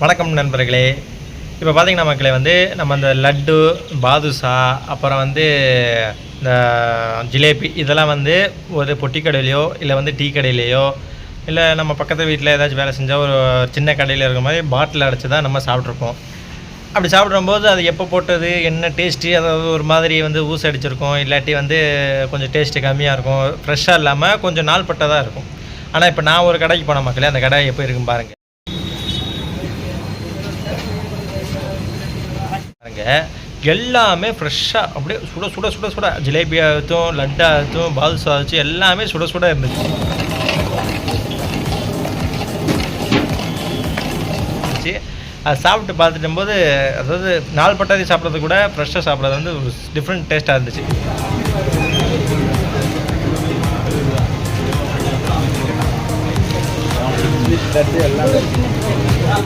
வணக்கம் நண்பர்களே. இப்போ பார்த்தீங்கன்னா மக்களே நம்ம இந்த லட்டு, பாதுஷா, அப்புறம் இந்த ஜிலேபி இதெல்லாம் ஒரு பொட்டி கடையிலையோ இல்லை டீ கடையிலையோ இல்லை நம்ம பக்கத்து வீட்டில் ஏதாச்சும் வேலை செஞ்சால் ஒரு சின்ன கடையில் இருக்கிற மாதிரி பாட்டில் அடைச்சி தான் நம்ம சாப்பிட்ருப்போம். அப்படி சாப்பிடும்போது அது எப்போ போட்டது, என்ன டேஸ்ட்டு, அதாவது ஒரு மாதிரி ஊச அடிச்சிருக்கும், இல்லாட்டி கொஞ்சம் டேஸ்ட்டு கம்மியாக இருக்கும், ஃப்ரெஷ்ஷாக இல்லாமல் கொஞ்சம் நாள் பட்டதாக இருக்கும். ஆனால் இப்போ நான் ஒரு கடைக்கு போன மக்களே, அந்த கடை எப்போ இருக்குன்னு பாருங்கள். எல்லாமே ஃப்ரெஷ்ஷாக அப்படியே சுட சுட சுட சுட ஜிலேபியாகட்டும், லட்டாகட்டும், பாதுஷா ஆகட்டும் எல்லாமே சுட சுட இருந்துச்சு. அது சாப்பிட்டு பார்த்துட்டும் போது, அதாவது நாள் பட்டாதி சாப்பிட்றது கூட ஃப்ரெஷ்ஷாக சாப்பிட்றது ஒரு டிஃப்ரெண்ட் டேஸ்ட்டாக இருந்துச்சு.